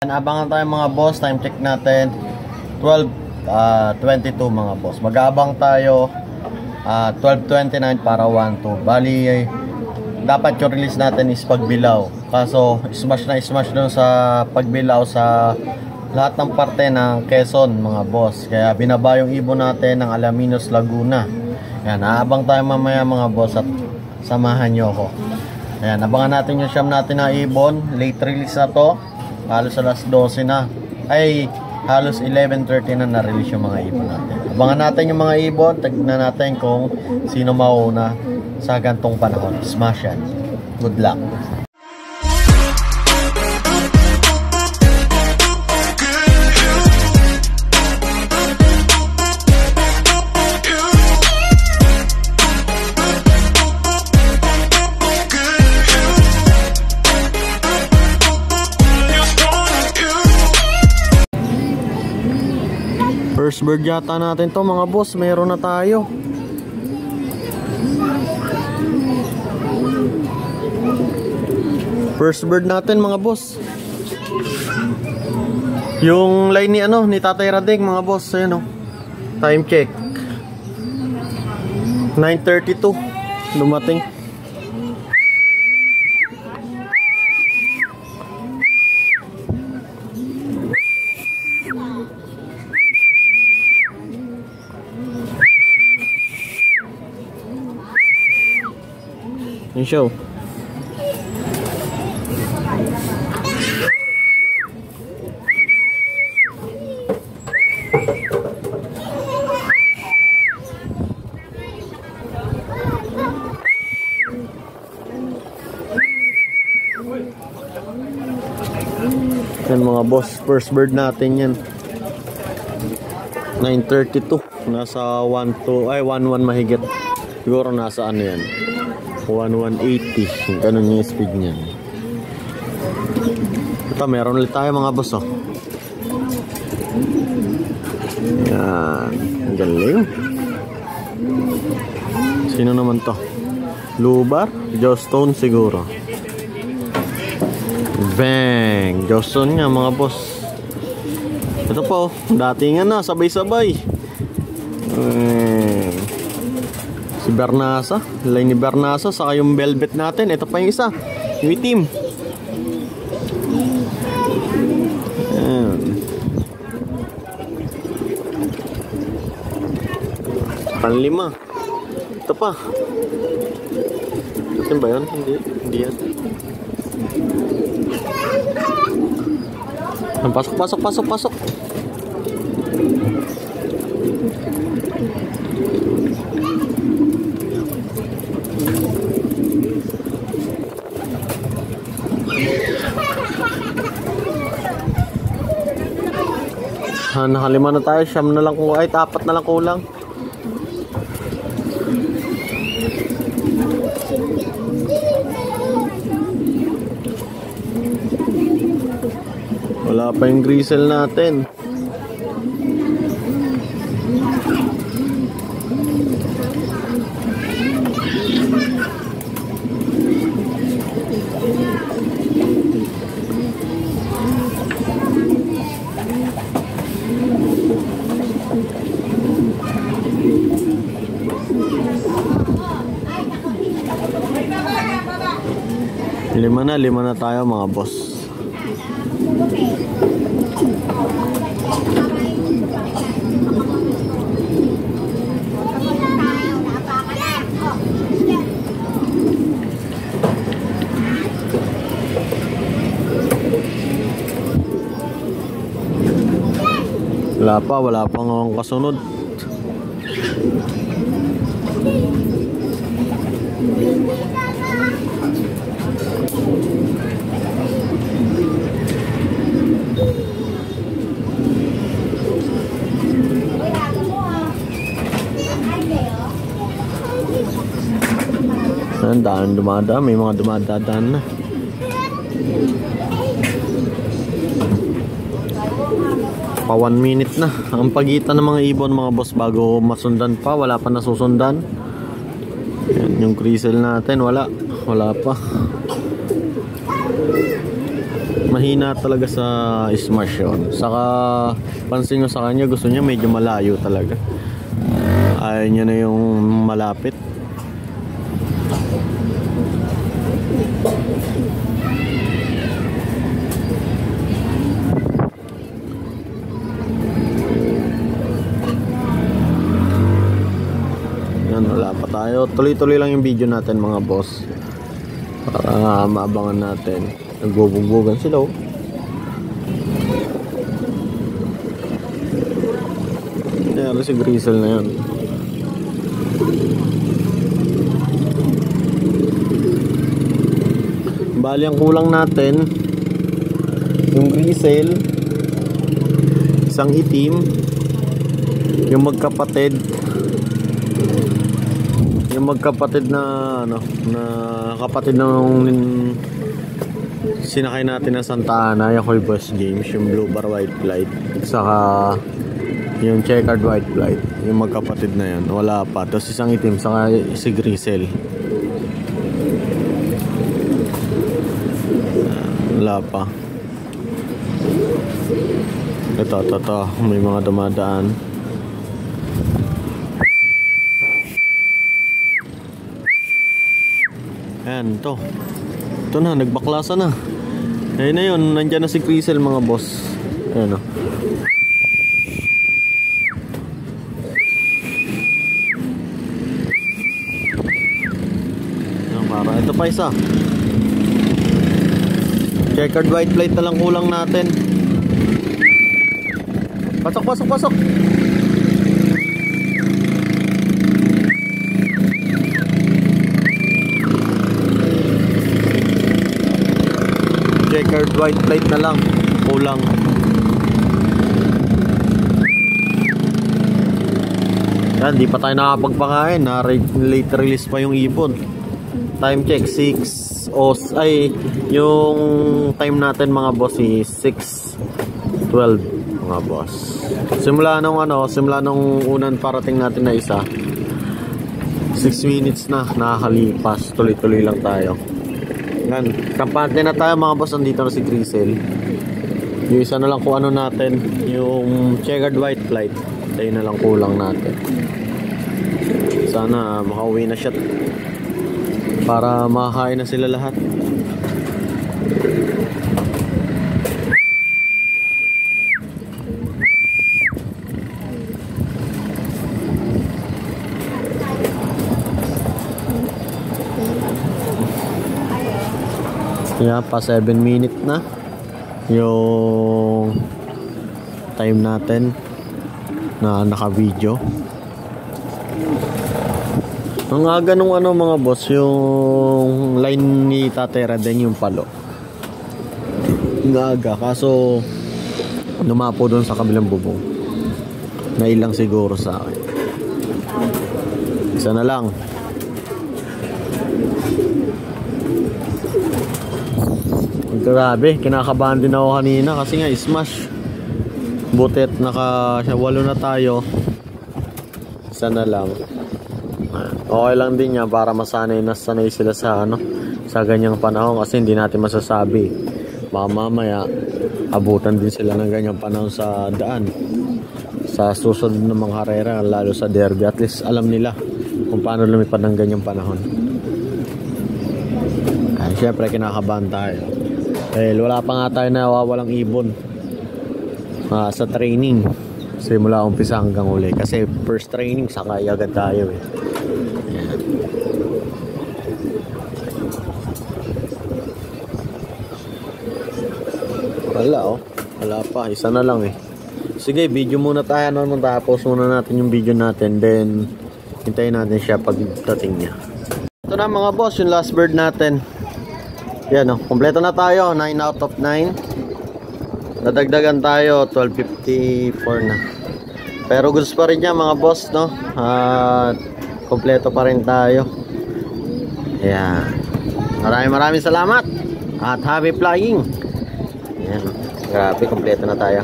Abangan tayo mga boss, time check natin 12:22 mga boss. Mag-aabang tayo 12:29 para 1-2. Bali dapat yung release natin is pagbilaw. Kaso smash na smash dun sa pagbilaw sa lahat ng parte ng Quezon mga boss. Kaya binaba yung ibon natin ng Alaminos, Laguna. Yan, aabang tayo mamaya mga boss at samahan nyo ako. Ayan, abangan natin yung siyam natin na ibon. Late release na to. Halos alas 12 na. Ay, halos 11:30 na na-release yung mga ibon natin. Abangan natin yung mga ibon. Tignan natin kung sino mauna sa gantong panahon. Smash yan. Good luck. First bird yata natin to mga boss. Meron na tayo. First bird natin mga boss. Yung line ni Tatay Radeng mga boss. Ayan o. Time check 9:32. Lumating. Yung show. Yan mga boss, first bird natin yan. 9:32. Nasa 11 mahigit. Siguro nasa ano yan, 1180. Ganun yung speed niyan. Ito, meron ulit tayo mga boss oh. Yan, ang galing. Sino naman to? Lubar? Jostone siguro. Bang! Jostone nga mga boss. Ito po, datingan na, sabay-sabay. Si Bernasa, line ni Bernasa, saka yung velvet natin. Ito pa yung isa, yung itim. Ayan. Panlima. Ito pa. Ito ba yun? Hindi yan. Pasok. Nakalima na tayo, siyam na lang kulang, ay apat na lang kulang. Wala pa yung grisel natin. Lima na tayo mga boss. Wala pa ng kasunod. Daan dumadaan, may mga dumadaan na. Pa 1 minute na ang pagitan ng mga ibon mga boss bago masundan pa. Wala pa nasusundan. Yan, yung grisel natin wala pa. mahina talaga sa smash yun. Saka pansin nyo sa kanya, gusto niya medyo malayo talaga. Ayaw niya na yung malapit. Yan, wala pa tayo. Tuloy-tuloy lang yung video natin mga boss, para maabangan natin. Nagbubugbugan sila, oh. Yan, si Grizzle na yan. Bali ang kulang natin, yung Grizzle, isang itim, yung magkapatid na ano, na kapatid ng sinakay natin na Santa Ana, yung Koy Boss James, yung blue bar white flight, saka yung checkered white flight, yung magkapatid na yan, wala pa. Tapos isang itim, saka si Grizzle, wala pa. Ito, may mga dumadaan. Ayan, ito na, nagbaklasa na. Ayun na yun, nandyan na si Grizzle mga boss. Ayan, oh. Ayan, para ito pa isa. Checkered white plate na lang kulang natin. Pasok. Checkered white plate na lang kulang. Yan, di pa tayo nakapagpakain na late release pa yung ibon. Time check 6 ay yung time natin mga boss is 6:12 mga boss. Simula nung unang parating natin na isa, 6 minutes na nakakalipas. Tuloy-tuloy lang tayo. Yan, kampante na tayo mga boss. Andito na si Grizzle. Yung isa na lang kung ano natin, yung checkered white flight, tayo na lang kulang natin. Sana makauwi na siya para makakain na sila lahat. Yeah, pa 7 minutes na yung time natin na naka-video. Ang aga nung mga boss, yung line ni Tatera din yung palo. Ang aga, kaso lumapo doon sa kabilang bubong. Nailang siguro sa akin. Isa na lang. Grabe, kinakabahan din ako kanina kasi nga smash. Butet naka 8 na tayo. Isa na lang. Okay lang din yan para nasanay sila sa sa ganyang panahon, kasi hindi natin masasabi. Mamaya abutan din sila ng ganyang panahon sa daan. Sa susunod na mga karera, lalo sa derby, at least alam nila kung paano lumipad ng ganyang panahon. Ay, syempre kinakabahan tayo. Wala pa nga tayo nawawalang ibon sa training simula umpisa hanggang uli, kasi first training sakay agad tayo Ayan. Wala pa, isa na lang Sige, video muna tayo tapos muna natin yung video natin, then hintayin natin siya pagdating niya. Ito na mga boss, yung last bird natin. Yan kompleto na tayo, 9 out of 9. Nadagdagan tayo, 12.54 na. Pero goods pa rin niya mga boss, At kompleto pa rin tayo. Ayan. Maraming salamat. At happy flying. Ayan. Grabe, kompleto na tayo.